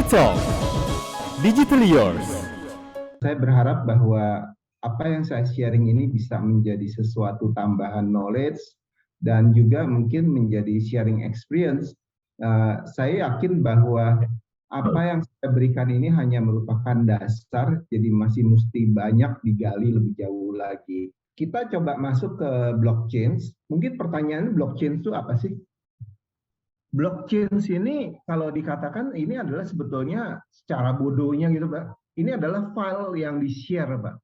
Talk, Digitally Yours. Saya berharap bahwa apa yang saya sharing ini bisa menjadi sesuatu tambahan knowledge dan juga mungkin menjadi sharing experience. Saya yakin bahwa apa yang saya berikan ini hanya merupakan dasar, jadi masih mesti banyak digali lebih jauh lagi. Kita coba masuk ke blockchain. Mungkin pertanyaannya blockchain itu apa sih? Blockchain ini kalau dikatakan ini adalah sebetulnya secara bodohnya gitu Pak, ini adalah file yang di-share Pak.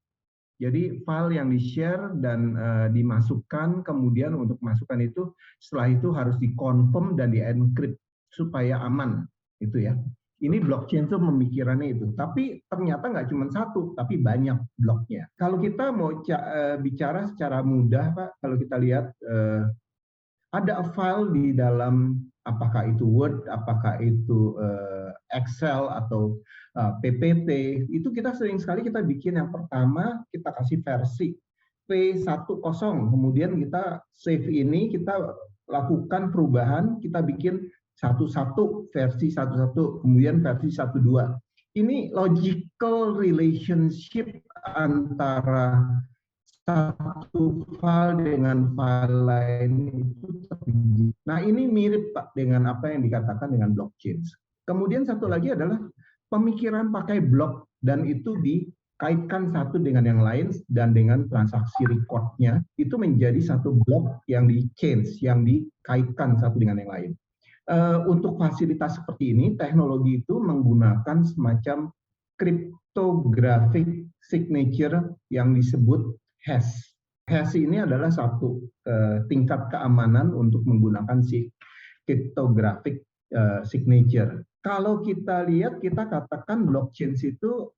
Jadi file yang di-share dan dimasukkan, kemudian untuk masukkan itu setelah itu harus di-confirm dan di-encrypt supaya aman itu ya. Ini blockchain itu pemikirannya itu, tapi ternyata nggak cuma satu, tapi banyak bloknya. Kalau kita mau bicara secara mudah Pak, kalau kita lihat ada file di dalam apakah itu Word, apakah itu Excel atau PPT, itu kita sering sekali kita bikin yang pertama kita kasih versi P10, kemudian kita save ini, kita lakukan perubahan, kita bikin versi 11, kemudian versi 12. Ini logical relationship antara satu file dengan file lain itu tertinggi. Nah ini mirip Pak dengan apa yang dikatakan dengan blockchain. Kemudian satu lagi adalah pemikiran pakai blok dan itu dikaitkan satu dengan yang lain dan dengan transaksi recordnya itu menjadi satu blok yang di-change, yang dikaitkan satu dengan yang lain. Untuk fasilitas seperti ini, teknologi itu menggunakan semacam cryptographic signature yang disebut hash. Hash ini adalah satu tingkat keamanan untuk menggunakan si cryptographic signature. Kalau kita lihat, kita katakan blockchain itu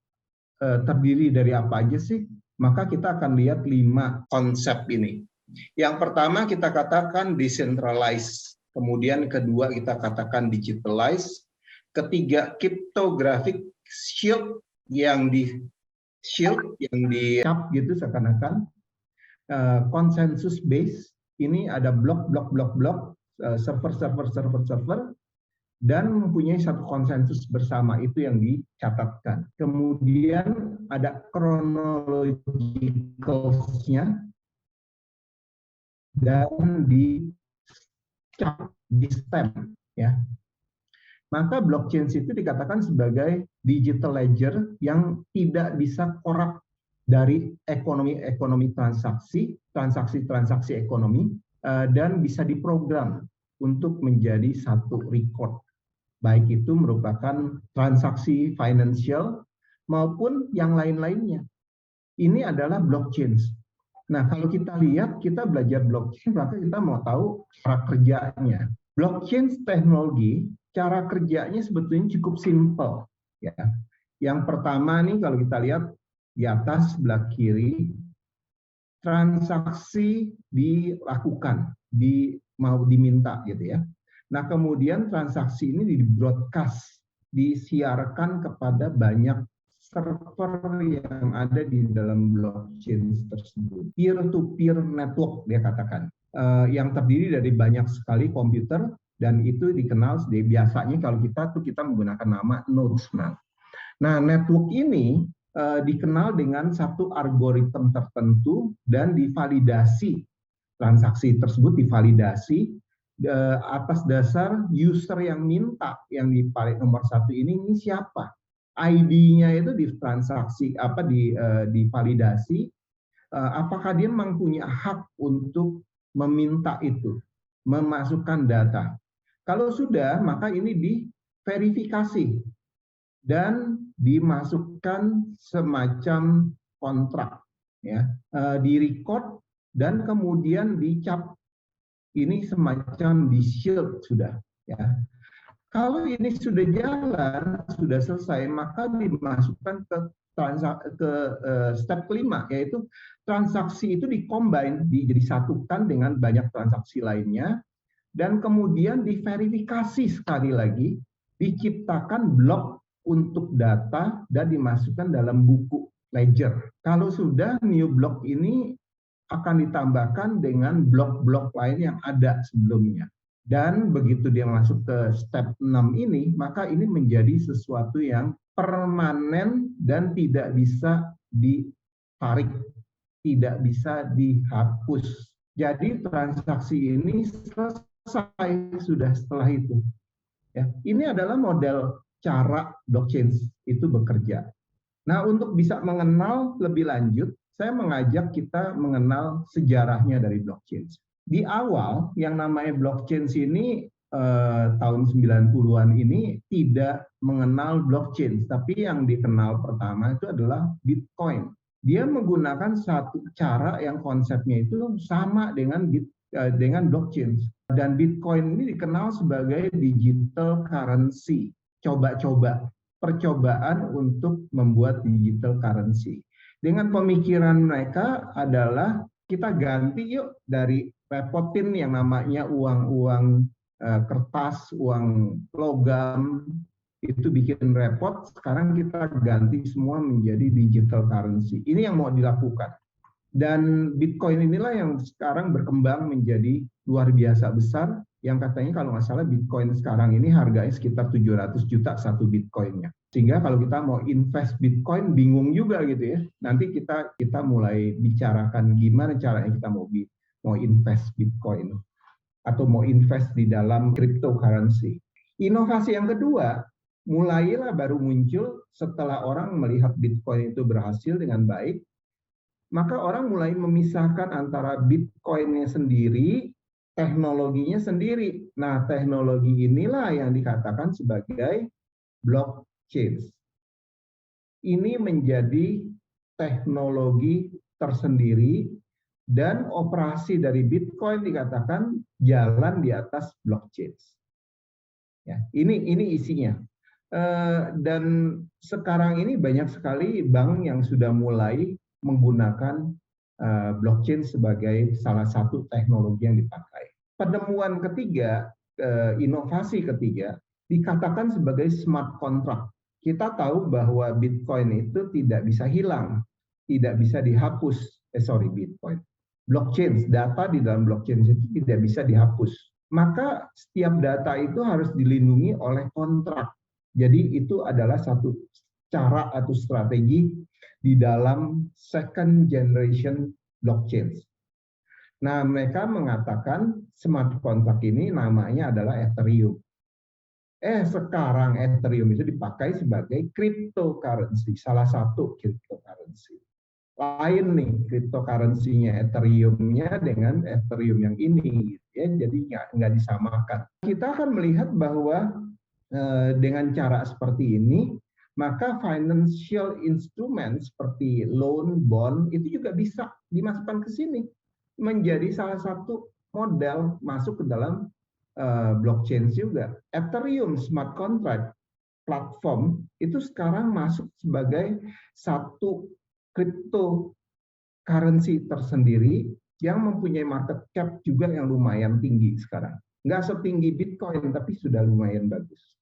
terdiri dari apa aja sih? Maka kita akan lihat 5 konsep ini. Yang pertama kita katakan decentralized, kemudian kedua kita katakan digitalized, ketiga cryptographic shield yang dicap gitu seakan-akan, consensus base, ini ada blok, server, dan mempunyai satu konsensus bersama, itu yang dicatatkan. Kemudian ada chronological-nya, dan dicap, di stem, ya. Maka blockchain itu dikatakan sebagai digital ledger yang tidak bisa korup dari ekonomi transaksi ekonomi, dan bisa diprogram untuk menjadi satu record. Baik itu merupakan transaksi financial maupun yang lain-lainnya. Ini adalah blockchain. Nah, kalau kita lihat, kita belajar blockchain, maka kita mau tahu cara kerjanya. Blockchain teknologi, cara kerjanya sebetulnya cukup simpel. Ya. Yang pertama nih, kalau kita lihat di atas sebelah kiri, transaksi dilakukan, mau diminta gitu ya. Nah, kemudian transaksi ini di-broadcast, disiarkan kepada banyak server yang ada di dalam blockchain tersebut. Peer-to-peer network dia katakan, yang terdiri dari banyak sekali komputer, dan itu dikenal biasanya kalau kita menggunakan nama nodes. Nah, network ini dikenal dengan satu algoritma tertentu dan divalidasi. Transaksi tersebut divalidasi atas dasar user yang minta, yang di paling nomor 1 ini siapa? ID-nya itu di transaksi divalidasi, apakah dia memang punya hak untuk meminta itu, memasukkan data. Kalau sudah, maka ini diverifikasi dan dimasukkan semacam kontrak, ya, di-record dan kemudian dicap. Ini semacam di-shield sudah, ya. Kalau ini sudah jalan, sudah selesai, maka dimasukkan ke step kelima, yaitu transaksi itu di-combine, disatukan dengan banyak transaksi lainnya, dan kemudian diverifikasi sekali lagi, diciptakan blok untuk data dan dimasukkan dalam buku ledger. Kalau sudah, new block ini akan ditambahkan dengan blok-blok lain yang ada sebelumnya. Dan begitu dia masuk ke step 6 ini, maka ini menjadi sesuatu yang permanen dan tidak bisa ditarik, tidak bisa dihapus. Jadi transaksi ini selesai sudah setelah itu. Ya, ini adalah model cara blockchain itu bekerja. Nah, untuk bisa mengenal lebih lanjut, saya mengajak kita mengenal sejarahnya dari blockchain. Di awal, yang namanya blockchain ini tahun 90-an ini tidak mengenal blockchain, tapi yang dikenal pertama itu adalah Bitcoin. Dia menggunakan satu cara yang konsepnya itu sama dengan blockchain. Dan Bitcoin ini dikenal sebagai digital currency. Coba-coba, percobaan untuk membuat digital currency. Dengan pemikiran mereka adalah kita ganti yuk dari repotin yang namanya uang-uang kertas, uang logam, itu bikin repot, sekarang kita ganti semua menjadi digital currency. Ini yang mau dilakukan. Dan Bitcoin inilah yang sekarang berkembang menjadi luar biasa besar, yang katanya kalau nggak salah Bitcoin sekarang ini harganya sekitar 700 juta satu Bitcoinnya. Sehingga kalau kita mau invest Bitcoin bingung juga gitu ya. Nanti kita mulai bicarakan gimana caranya kita mau invest Bitcoin atau mau invest di dalam cryptocurrency. Inovasi yang kedua, mulailah baru muncul setelah orang melihat Bitcoin itu berhasil dengan baik, maka orang mulai memisahkan antara Bitcoin-nya sendiri, teknologinya sendiri. Nah, teknologi inilah yang dikatakan sebagai blockchain. Ini menjadi teknologi tersendiri dan operasi dari Bitcoin dikatakan jalan di atas blockchain. Ya, ini isinya. Dan sekarang ini banyak sekali bank yang sudah mulai menggunakan blockchain sebagai salah satu teknologi yang dipakai. Penemuan ketiga, inovasi ketiga, dikatakan sebagai smart contract. Kita tahu bahwa Bitcoin itu tidak bisa hilang, tidak bisa dihapus. Bitcoin. Blockchain, data di dalam blockchain itu tidak bisa dihapus. Maka setiap data itu harus dilindungi oleh kontrak. Jadi itu adalah satu cara atau strategi di dalam second generation blockchain. Nah, mereka mengatakan smart contract ini namanya adalah Ethereum. Sekarang Ethereum itu dipakai sebagai cryptocurrency, salah satu cryptocurrency. Lain nih cryptocurrency-nya Ethereum-nya dengan Ethereum yang ini, ya, jadi nggak disamakan. Kita akan melihat bahwa dengan cara seperti ini, maka financial instrument seperti loan, bond, itu juga bisa dimasukkan ke sini, menjadi salah satu model masuk ke dalam blockchain juga. Ethereum smart contract platform itu sekarang masuk sebagai satu cryptocurrency tersendiri yang mempunyai market cap juga yang lumayan tinggi sekarang. Nggak setinggi Bitcoin, tapi sudah lumayan bagus.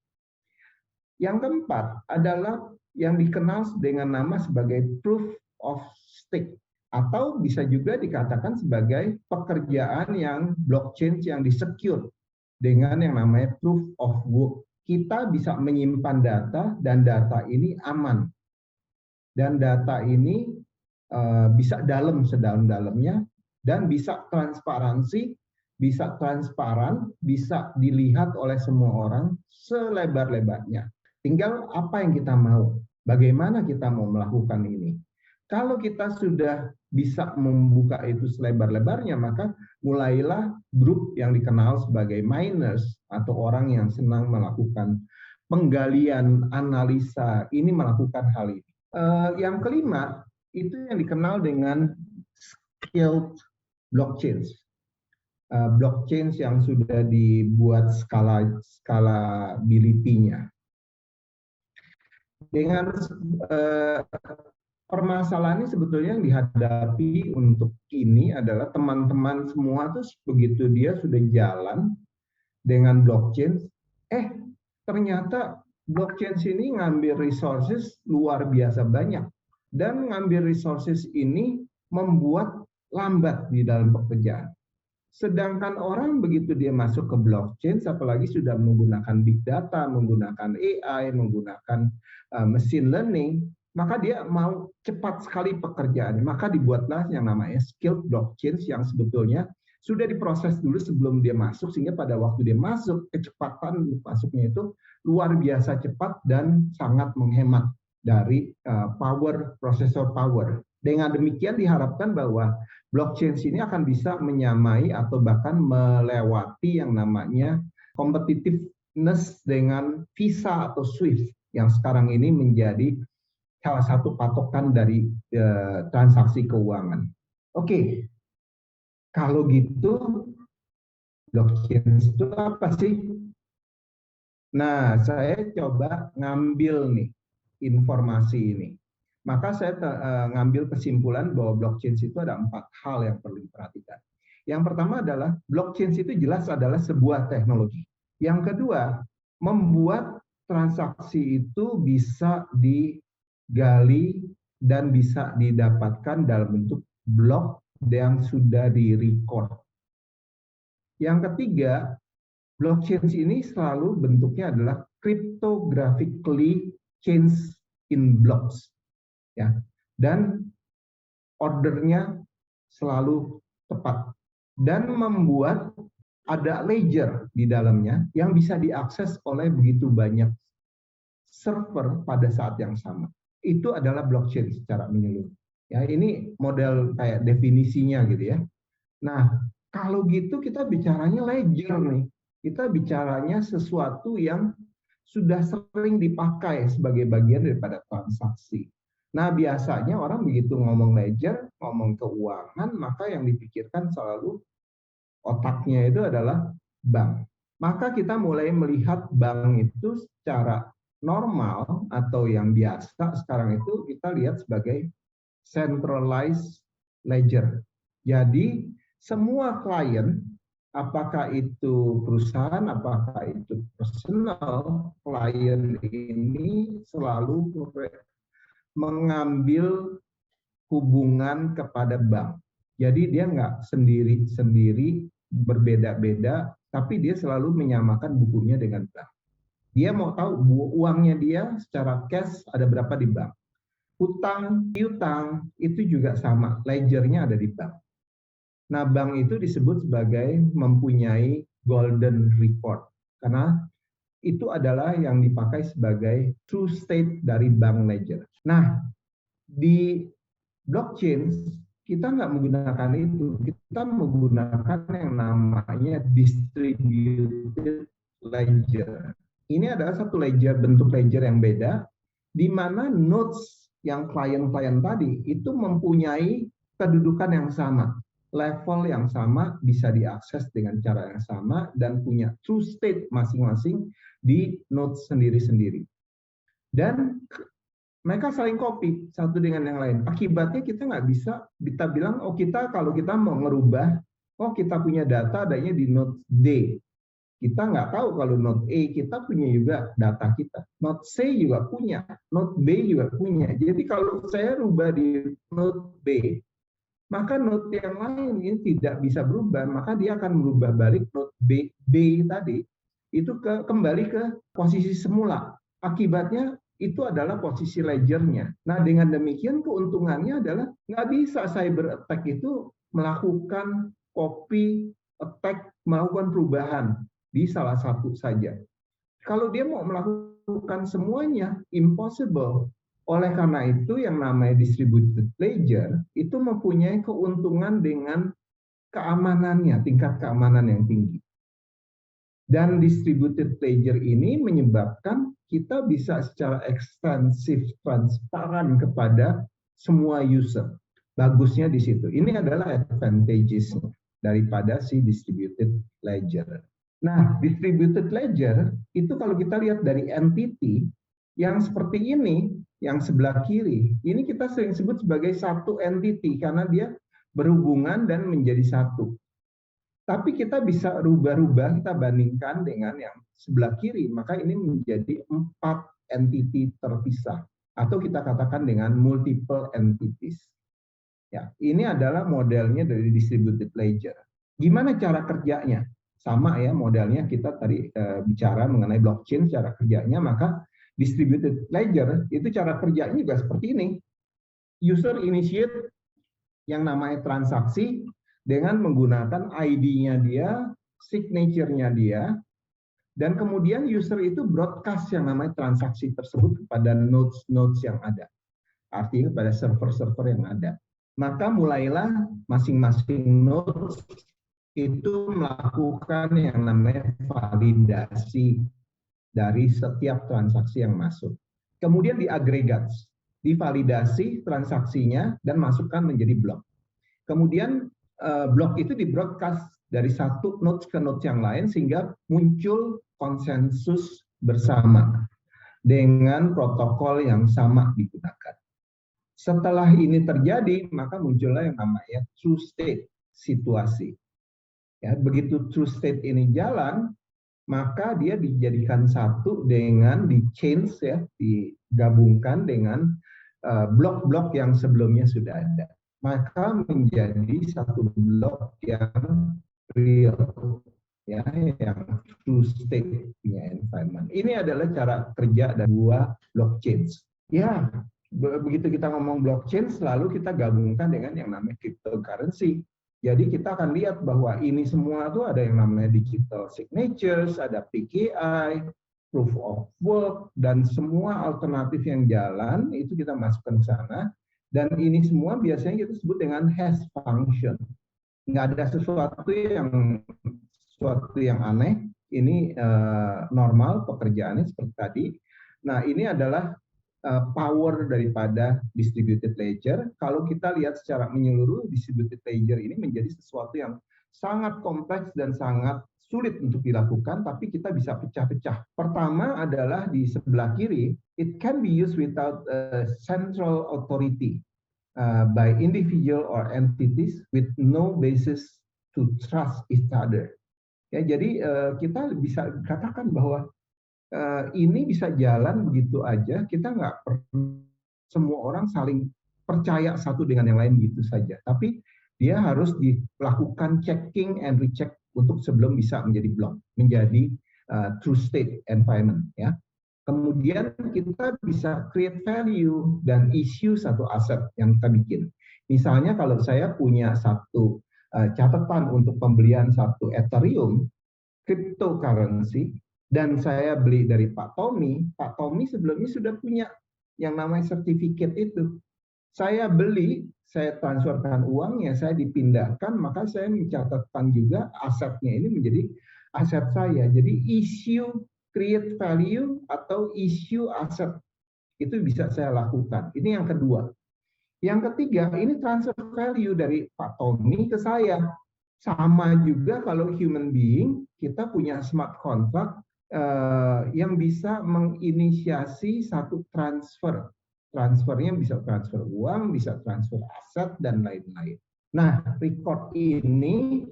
Yang keempat adalah yang dikenal dengan nama sebagai proof of stake, atau bisa juga dikatakan sebagai pekerjaan yang blockchain yang disecure dengan yang namanya proof of work. Kita bisa menyimpan data dan data ini aman. Dan data ini bisa dalam sedalam-dalamnya dan bisa transparansi, bisa transparan, bisa dilihat oleh semua orang selebar-lebarnya. Tinggal apa yang kita mau, bagaimana kita mau melakukan ini. Kalau kita sudah bisa membuka itu selebar-lebarnya, maka mulailah grup yang dikenal sebagai miners atau orang yang senang melakukan penggalian, analisa, ini melakukan hal ini. Yang kelima, itu yang dikenal dengan scaled blockchain. Blockchain yang sudah dibuat scalability-nya. Dengan permasalahan ini sebetulnya yang dihadapi untuk ini adalah teman-teman semua tuh begitu dia sudah jalan dengan blockchain, ternyata blockchain ini ngambil resources luar biasa banyak, dan ngambil resources ini membuat lambat di dalam pekerjaan. Sedangkan orang begitu dia masuk ke blockchain, apalagi sudah menggunakan big data, menggunakan AI, menggunakan machine learning, maka dia mau cepat sekali pekerjaan. Maka dibuatlah yang namanya skilled blockchain yang sebetulnya sudah diproses dulu sebelum dia masuk, sehingga pada waktu dia masuk, kecepatan masuknya itu luar biasa cepat dan sangat menghemat dari processor power. Dengan demikian diharapkan bahwa blockchain ini akan bisa menyamai atau bahkan melewati yang namanya competitiveness dengan Visa atau SWIFT yang sekarang ini menjadi salah satu patokan dari transaksi keuangan. Oke, kalau gitu blockchain itu apa sih? Nah, saya coba ngambil nih informasi ini. Maka saya ngambil kesimpulan bahwa blockchain itu ada 4 hal yang perlu diperhatikan. Yang pertama adalah blockchain itu jelas adalah sebuah teknologi. Yang kedua, membuat transaksi itu bisa digali dan bisa didapatkan dalam bentuk blok yang sudah di-record. Yang ketiga, blockchain ini selalu bentuknya adalah cryptographically changed in blocks. Ya, dan ordernya selalu tepat dan membuat ada ledger di dalamnya yang bisa diakses oleh begitu banyak server pada saat yang sama. Itu adalah blockchain secara menyeluruh. Ya, ini model kayak definisinya gitu ya. Nah, kalau gitu kita bicaranya ledger nih. Kita bicaranya sesuatu yang sudah sering dipakai sebagai bagian daripada transaksi. Nah, biasanya orang begitu ngomong ledger, ngomong keuangan, maka yang dipikirkan selalu otaknya itu adalah bank. Maka kita mulai melihat bank itu secara normal atau yang biasa sekarang itu kita lihat sebagai centralized ledger. Jadi, semua klien, apakah itu perusahaan, apakah itu personal, klien ini selalu mengambil hubungan kepada bank. Jadi dia nggak sendiri-sendiri berbeda-beda, tapi dia selalu menyamakan bukunya dengan bank. Dia mau tahu uangnya dia secara cash ada berapa di bank. Utang, piutang itu juga sama, ledgernya ada di bank. Nah, bank itu disebut sebagai mempunyai golden record karena itu adalah yang dipakai sebagai true state dari bank ledger. Nah, di blockchain kita nggak menggunakan itu, kita menggunakan yang namanya distributed ledger. Ini adalah satu ledger, bentuk ledger yang beda, di mana nodes yang klien-klien tadi itu mempunyai kedudukan yang sama, level yang sama, bisa diakses dengan cara yang sama, dan punya true state masing-masing di nodes sendiri-sendiri. Dan mereka saling copy satu dengan yang lain. Akibatnya kita nggak bisa kita bilang, oh kita kalau kita mau ngerubah, oh kita punya data adanya di node D. Kita nggak tahu kalau node E kita punya juga data kita. Node C juga punya, node B juga punya. Jadi kalau saya rubah di node B, maka node yang lain ini tidak bisa berubah, maka dia akan merubah balik node B tadi itu kembali ke posisi semula. Akibatnya itu adalah posisi ledgernya. Nah, dengan demikian keuntungannya adalah nggak bisa cyber attack itu melakukan copy attack, melakukan perubahan di salah satu saja. Kalau dia mau melakukan semuanya, impossible. Oleh karena itu yang namanya distributed ledger itu mempunyai keuntungan dengan keamanannya, tingkat keamanan yang tinggi. Dan distributed ledger ini menyebabkan kita bisa secara ekstensif, transparan kepada semua user. Bagusnya di situ. Ini adalah advantages daripada si distributed ledger. Nah, distributed ledger itu kalau kita lihat dari entity yang seperti ini, yang sebelah kiri, ini kita sering sebut sebagai satu entity karena dia berhubungan dan menjadi satu. Tapi kita bisa rubah-rubah, kita bandingkan dengan yang sebelah kiri, maka ini menjadi 4 entity terpisah, atau kita katakan dengan multiple entities. Ya, ini adalah modelnya dari distributed ledger. Gimana cara kerjanya? Sama ya modelnya kita tadi bicara mengenai blockchain cara kerjanya, maka distributed ledger itu cara kerjanya juga seperti ini. User initiate yang namanya transaksi dengan menggunakan ID-nya dia, signature-nya dia, dan kemudian user itu broadcast yang namanya transaksi tersebut kepada nodes-nodes yang ada. Artinya pada server-server yang ada. Maka mulailah masing-masing nodes itu melakukan yang namanya validasi dari setiap transaksi yang masuk. Kemudian diagregat, divalidasi transaksinya dan masukkan menjadi blok. Kemudian blok itu di-broadcast dari satu nodes ke nodes yang lain sehingga muncul konsensus bersama dengan protokol yang sama digunakan. Setelah ini terjadi, maka muncullah yang namanya true state situasi. Ya, begitu true state ini jalan, maka dia dijadikan satu dengan di-change ya, digabungkan dengan blok-blok yang sebelumnya sudah ada. Maka menjadi satu blok yang real, ya, yang true state-nya environment. Ini adalah cara kerja dari dua blockchain. Ya, begitu kita ngomong blockchain, selalu kita gabungkan dengan yang namanya cryptocurrency. Jadi kita akan lihat bahwa ini semua tuh ada yang namanya digital signatures, ada PKI, proof of work, dan semua alternatif yang jalan itu kita masukkan ke sana. Dan ini semua biasanya kita sebut dengan hash function. Nggak ada sesuatu yang aneh. Ini normal pekerjaannya seperti tadi. Nah, ini adalah power daripada distributed ledger. Kalau kita lihat secara menyeluruh, distributed ledger ini menjadi sesuatu yang sangat kompleks dan sangat sulit untuk dilakukan, tapi kita bisa pecah-pecah. Pertama adalah di sebelah kiri, it can be used without a central authority by individual or entities with no basis to trust each other. Ya, jadi kita bisa katakan bahwa ini bisa jalan begitu aja, kita nggak perlu semua orang saling percaya satu dengan yang lain gitu saja. Tapi dia harus dilakukan checking and recheck untuk sebelum bisa menjadi block, menjadi true state environment. Ya. Kemudian kita bisa create value dan issue satu aset yang kita bikin. Misalnya kalau saya punya satu catatan untuk pembelian satu Ethereum, cryptocurrency, dan saya beli dari Pak Tommy sebelumnya sudah punya yang namanya sertifikat itu. Saya beli, saya transferkan uangnya, saya dipindahkan, maka saya mencatatkan juga asetnya ini menjadi aset saya. Jadi issue create value atau issue aset itu bisa saya lakukan. Ini yang kedua. Yang ketiga, ini transfer value dari Pak Tommy ke saya. Sama juga kalau human being, kita punya smart contract yang bisa menginisiasi satu transfer. Transfernya bisa transfer uang, bisa transfer aset, dan lain-lain. Nah, record ini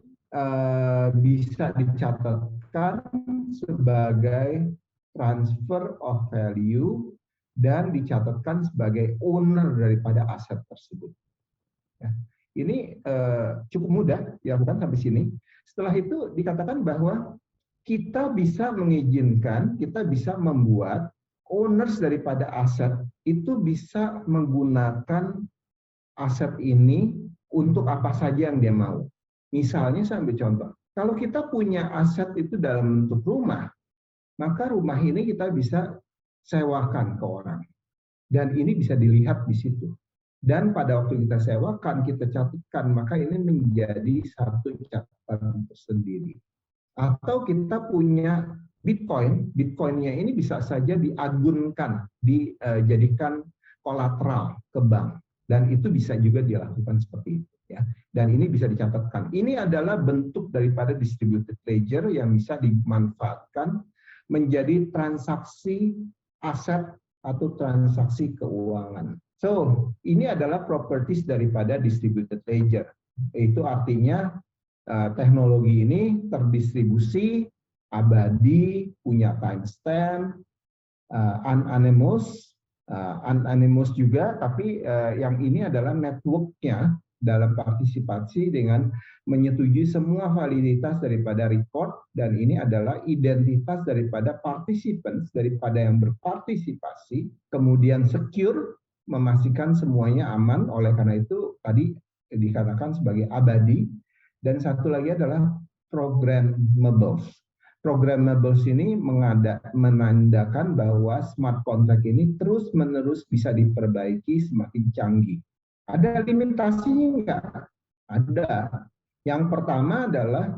bisa dicatatkan sebagai transfer of value dan dicatatkan sebagai owner daripada aset tersebut. Ya. Ini cukup mudah dilakukan sampai sini. Setelah itu dikatakan bahwa kita bisa mengizinkan, kita bisa membuat owners daripada aset itu bisa menggunakan aset ini untuk apa saja yang dia mau. Misalnya saya ambil contoh, kalau kita punya aset itu dalam bentuk rumah, maka rumah ini kita bisa sewakan ke orang. Dan ini bisa dilihat di situ. Dan pada waktu kita sewakan, kita catatkan, maka ini menjadi satu catatan tersendiri. Atau kita punya Bitcoin, Bitcoinnya ini bisa saja diagunkan, dijadikan kolateral ke bank. Dan itu bisa juga dilakukan seperti itu. Ya. Dan ini bisa dicatatkan. Ini adalah bentuk daripada distributed ledger yang bisa dimanfaatkan menjadi transaksi aset atau transaksi keuangan. So, ini adalah properties daripada distributed ledger. Itu artinya teknologi ini terdistribusi, abadi, punya timestamp, anonymous juga, tapi yang ini adalah network-nya dalam partisipasi dengan menyetujui semua validitas daripada record, dan ini adalah identitas daripada participants, daripada yang berpartisipasi, kemudian secure, memastikan semuanya aman. Oleh karena itu tadi dikatakan sebagai abadi. Dan satu lagi adalah programmables. Programmables ini menandakan bahwa smart contract ini terus-menerus bisa diperbaiki semakin canggih. Ada limitasinya enggak? Ada. Yang pertama adalah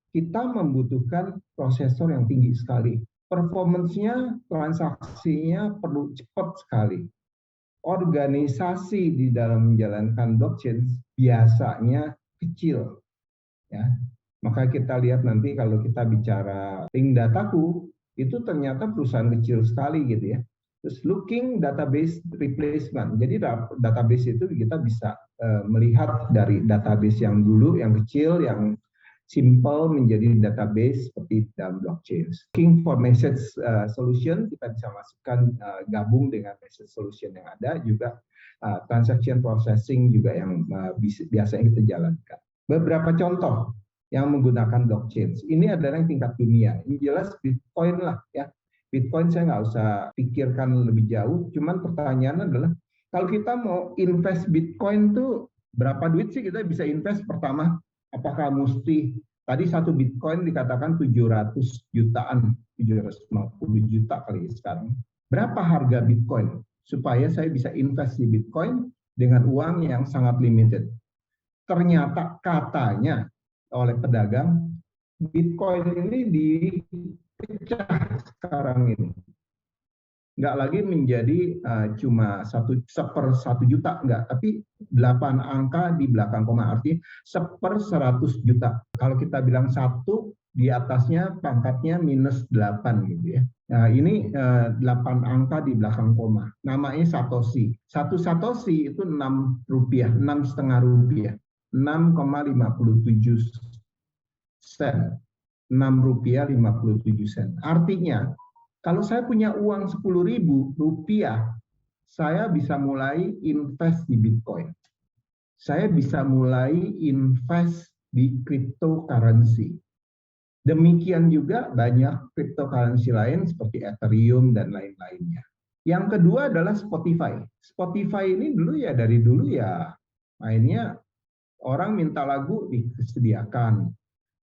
kita membutuhkan prosesor yang tinggi sekali. Performance-nya, transaksinya perlu cepat sekali. Organisasi di dalam menjalankan blockchain biasanya kecil. Ya, maka kita lihat nanti kalau kita bicara Link Dataku, itu ternyata perusahaan kecil sekali gitu ya. Terus looking database replacement. Jadi database itu kita bisa melihat dari database yang dulu, yang kecil, yang simple menjadi database seperti dalam blockchain. Looking for message solution, kita bisa masukkan gabung dengan message solution yang ada, juga transaction processing juga yang biasanya kita jalankan. Beberapa contoh yang menggunakan blockchain. Ini adalah yang tingkat dunia. Ini jelas Bitcoin lah ya. Bitcoin saya nggak usah pikirkan lebih jauh. Cuman pertanyaannya adalah kalau kita mau invest Bitcoin tuh berapa duit sih kita bisa invest pertama? Apakah mesti tadi satu Bitcoin dikatakan 700 jutaan, 750 juta kali sekarang. Berapa harga Bitcoin supaya saya bisa invest di Bitcoin dengan uang yang sangat limited? Ternyata katanya oleh pedagang, Bitcoin ini dipecah sekarang ini. Nggak lagi menjadi cuma 1/1 juta, enggak, tapi 8 angka di belakang koma, artinya 1/100 juta. Kalau kita bilang 1, di atasnya pangkatnya -8 gitu ya. Nah, ini 8 angka di belakang koma. Namanya Satoshi. Satu Satoshi itu 6 rupiah, 6,5 rupiah. 6,57 sen. 6 rupiah 57 sen. Artinya, kalau saya punya uang 10.000 rupiah, saya bisa mulai invest di Bitcoin. Saya bisa mulai invest di cryptocurrency. Demikian juga banyak cryptocurrency lain seperti Ethereum dan lain-lainnya. Yang kedua adalah Spotify. Spotify ini dulu ya, dari dulu ya mainnya orang minta lagu disediakan.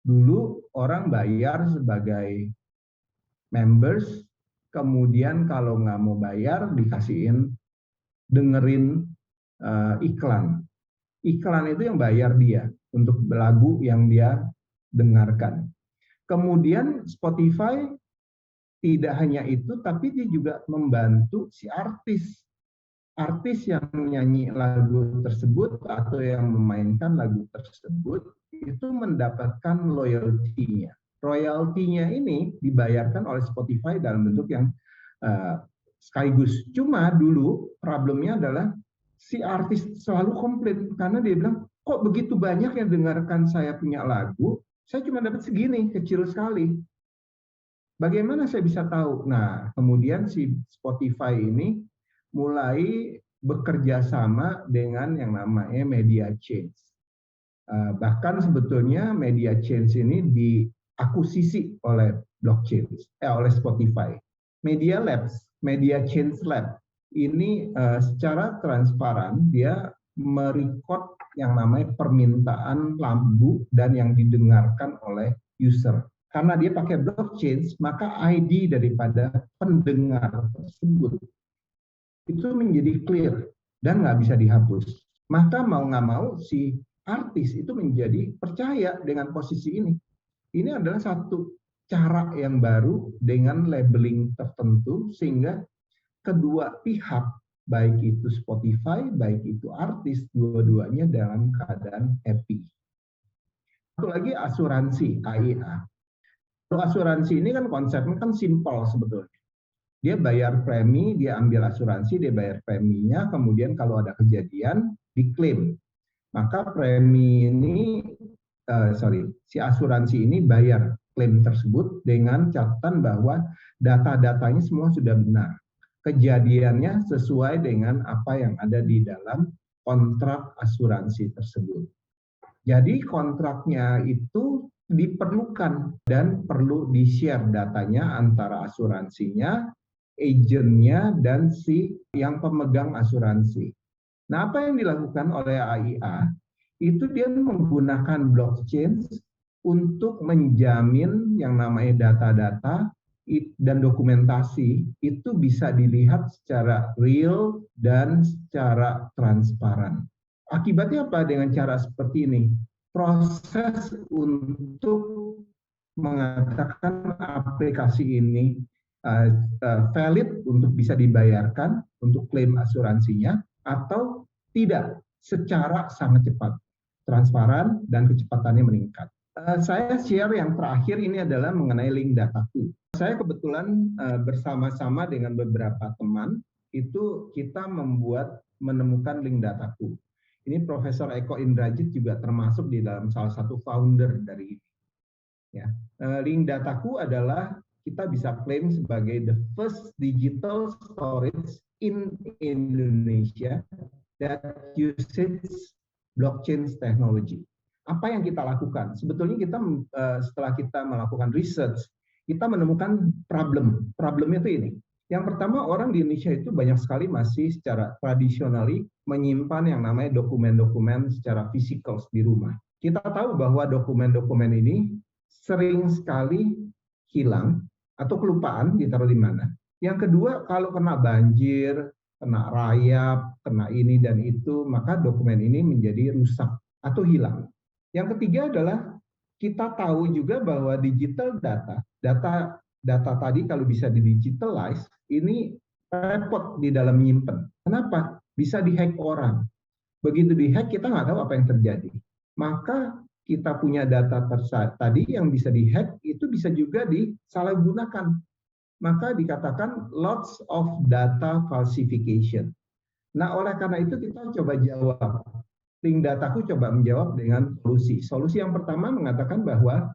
Dulu orang bayar sebagai members, kemudian kalau nggak mau bayar dikasihin dengerin iklan. Iklan itu yang bayar dia untuk lagu yang dia dengarkan. Kemudian Spotify tidak hanya itu, tapi dia juga membantu si artis yang menyanyi lagu tersebut atau yang memainkan lagu tersebut itu mendapatkan royaltinya. Royaltinya ini dibayarkan oleh Spotify dalam bentuk yang sekaligus. Cuma dulu problemnya adalah si artis selalu komplain karena dia bilang, kok begitu banyak yang dengarkan saya punya lagu, saya cuma dapat segini, kecil sekali. Bagaimana saya bisa tahu? Nah, kemudian si Spotify ini mulai bekerja sama dengan yang namanya media change. Bahkan sebetulnya media change ini diakuisisi oleh blockchain, oleh Spotify. Media Labs, Media Change Lab, ini secara transparan dia merecord yang namanya permintaan lagu dan yang didengarkan oleh user. Karena dia pakai blockchain, maka ID daripada pendengar tersebut itu menjadi clear dan nggak bisa dihapus. Maka mau nggak mau si artis itu menjadi percaya dengan posisi ini. Ini adalah satu cara yang baru dengan labeling tertentu sehingga kedua pihak, baik itu Spotify, baik itu artis, dua-duanya dalam keadaan happy. Satu lagi asuransi, AIA. Kalau asuransi ini kan konsepnya kan simpel sebetulnya. Dia bayar premi, dia ambil asuransi, dia bayar preminya, kemudian kalau ada kejadian, diklaim. Maka premi ini, si asuransi ini bayar klaim tersebut dengan catatan bahwa data-datanya semua sudah benar. Kejadiannya sesuai dengan apa yang ada di dalam kontrak asuransi tersebut. Jadi kontraknya itu diperlukan dan perlu di-share datanya antara asuransinya, agennya, dan si yang pemegang asuransi. Nah, apa yang dilakukan oleh AIA itu dia menggunakan blockchain untuk menjamin yang namanya data-data dan dokumentasi itu bisa dilihat secara real dan secara transparan. Akibatnya apa dengan cara seperti ini? Proses untuk mengatakan aplikasi ini valid untuk bisa dibayarkan untuk klaim asuransinya atau tidak secara sangat cepat, transparan, dan kecepatannya meningkat. Saya share yang terakhir ini adalah mengenai link dataku. Saya kebetulan bersama-sama dengan beberapa teman itu kita menemukan link dataku. Ini Profesor Eko Indrajit juga termasuk di dalam salah satu founder dari ini. Ya. Link dataku adalah kita bisa klaim sebagai the first digital storage in Indonesia that uses blockchain technology. Apa yang kita lakukan? Sebetulnya kita setelah kita melakukan research, kita menemukan problem. Problemnya itu ini. Yang pertama, orang di Indonesia itu banyak sekali masih secara tradisionally menyimpan yang namanya dokumen-dokumen secara fisikal di rumah. Kita tahu bahwa dokumen-dokumen ini sering sekali hilang atau kelupaan ditaruh di mana. Yang kedua, kalau kena banjir, kena rayap, kena ini dan itu, maka dokumen ini menjadi rusak atau hilang. Yang ketiga adalah kita tahu juga bahwa digital data tadi kalau bisa di-digitalize, ini repot di dalam nyimpen. Kenapa? Bisa dihack orang. Begitu dihack, kita nggak tahu apa yang terjadi. Maka kita punya data tadi yang bisa dihack, itu bisa juga disalahgunakan. Maka dikatakan lots of data falsification. Nah, oleh karena itu kita coba jawab. Link dataku coba menjawab dengan solusi. Solusi yang pertama mengatakan bahwa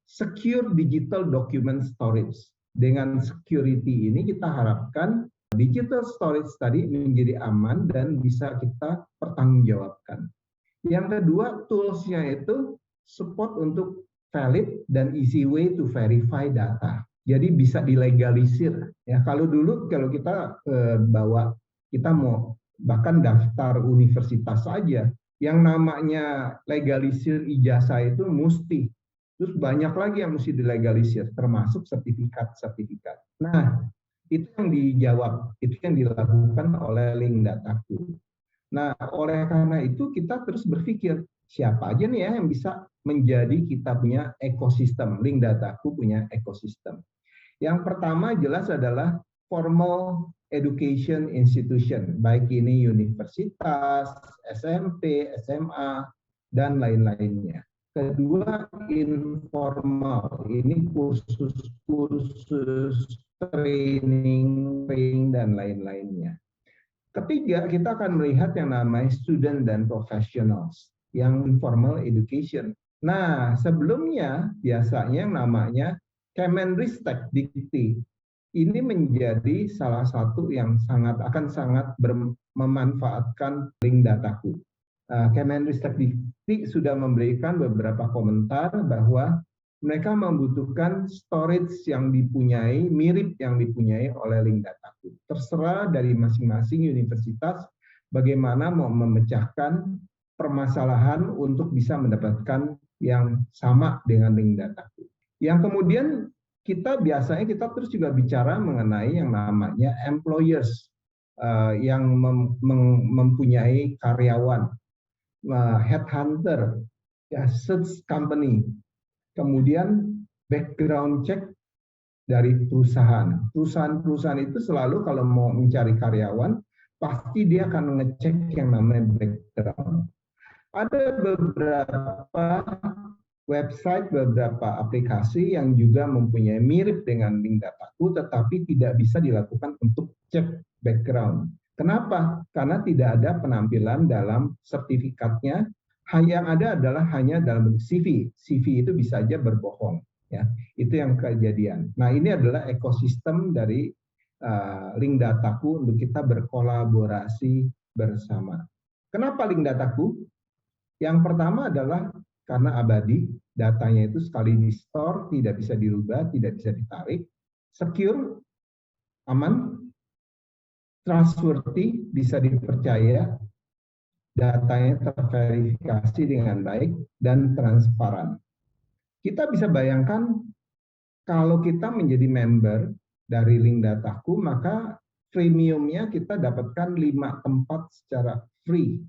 secure digital document storage. Dengan security ini kita harapkan digital storage tadi menjadi aman dan bisa kita pertanggungjawabkan. Yang kedua, tools-nya itu support untuk valid dan easy way to verify data. Jadi bisa dilegalisir. Ya, kalau dulu kalau kita kita mau bahkan daftar universitas saja, yang namanya legalisir ijazah itu mesti. Terus banyak lagi yang mesti dilegalisir, termasuk sertifikat-sertifikat. Nah, itu yang dijawab, itu yang dilakukan oleh link dataku. Nah, oleh karena itu kita terus berpikir, siapa aja nih ya yang bisa menjadi kita punya ekosistem, link dataku punya ekosistem. Yang pertama jelas adalah formal education institution, baik ini universitas, SMP, SMA, dan lain-lainnya. Kedua, informal, ini kursus-kursus training, dan lain-lainnya. Ketiga, kita akan melihat yang namanya student dan professionals, yang informal education. Nah, sebelumnya biasanya yang namanya Kemenristek Dikti ini menjadi salah satu yang akan sangat memanfaatkan link dataku. Kemenristek Dikti sudah memberikan beberapa komentar bahwa mereka membutuhkan storage yang dipunyai, mirip yang dipunyai oleh link dataku. Terserah dari masing-masing universitas bagaimana mau memecahkan permasalahan untuk bisa mendapatkan yang sama dengan link dataku. Yang kemudian biasanya kita terus juga bicara mengenai yang namanya employers yang mempunyai karyawan, headhunter, search company, kemudian background check dari perusahaan. Perusahaan-perusahaan itu selalu kalau mau mencari karyawan, pasti dia akan ngecek yang namanya background. Ada beberapa website, beberapa aplikasi yang juga mempunyai mirip dengan link dataku, tetapi tidak bisa dilakukan untuk cek background. Kenapa? Karena tidak ada penampilan dalam sertifikatnya. Yang ada adalah hanya dalam bentuk CV. CV itu bisa saja berbohong. Ya, itu yang kejadian. Nah, ini adalah ekosistem dari link dataku untuk kita berkolaborasi bersama. Kenapa link dataku? Yang pertama adalah karena abadi, datanya itu sekali di-store, tidak bisa dirubah, tidak bisa ditarik, secure, aman, trustworthy, bisa dipercaya, datanya terverifikasi dengan baik, dan transparan. Kita bisa bayangkan kalau kita menjadi member dari link dataku, maka premiumnya kita dapatkan 5 tempat secara free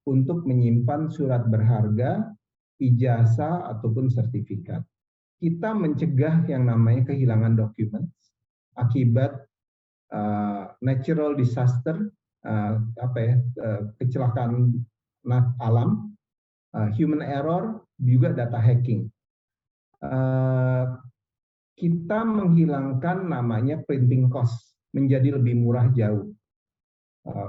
untuk menyimpan surat berharga, ijazah, ataupun sertifikat. Kita mencegah yang namanya kehilangan dokumen akibat natural disaster, kecelakaan alam, human error, juga data hacking. Kita menghilangkan namanya printing cost, menjadi lebih murah jauh.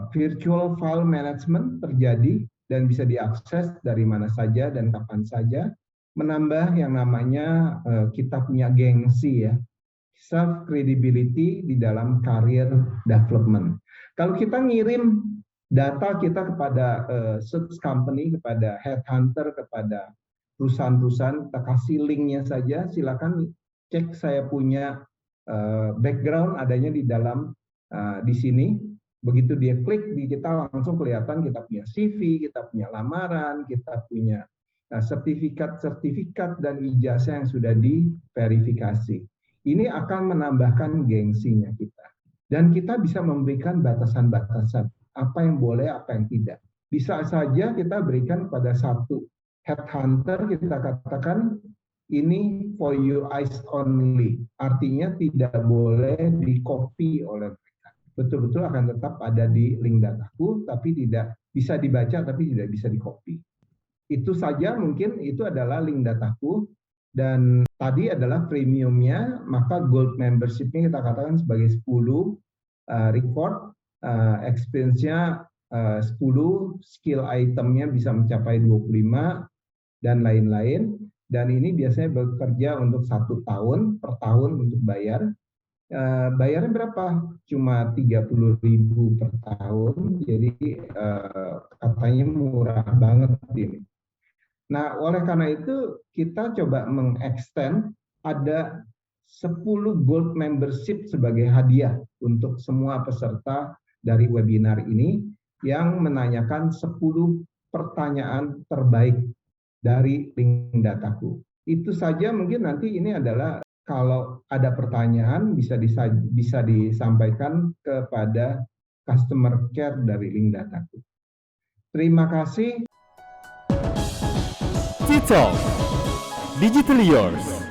Virtual file management terjadi dan bisa diakses dari mana saja dan kapan saja, menambah yang namanya kita punya gengsi ya, self credibility di dalam career development. Kalau kita ngirim data kita kepada search company, kepada headhunter, kepada perusahaan-perusahaan, kita kasih linknya saja, silakan cek saya punya background adanya di dalam di sini. Begitu dia klik di kita langsung kelihatan kita punya CV, kita punya lamaran, kita punya sertifikat dan ijazah yang sudah diverifikasi. Ini akan menambahkan gengsinya kita. Dan kita bisa memberikan batasan-batasan, apa yang boleh, apa yang tidak. Bisa saja kita berikan pada satu headhunter, kita katakan ini for your eyes only. Artinya tidak boleh di-copy oleh mereka. Betul-betul akan tetap ada di link dataku, tapi tidak bisa dibaca, tapi tidak bisa di-copy. Itu saja mungkin itu adalah link dataku. Dan tadi adalah premiumnya, maka gold membership-nya kita katakan sebagai 10 record, experience-nya 10, skill item-nya bisa mencapai 25, dan lain-lain. Dan ini biasanya bekerja untuk 1 tahun, per tahun untuk bayar. Bayarnya berapa? Cuma 30.000 per tahun, jadi katanya murah banget ini. Nah, oleh karena itu kita coba mengextend ada 10 gold membership sebagai hadiah untuk semua peserta dari webinar ini yang menanyakan 10 pertanyaan terbaik dari link dataku. Itu saja, mungkin nanti ini adalah kalau ada pertanyaan bisa disampaikan kepada customer care dari link dataku. Terima kasih. T-Talk, Digitally Yours.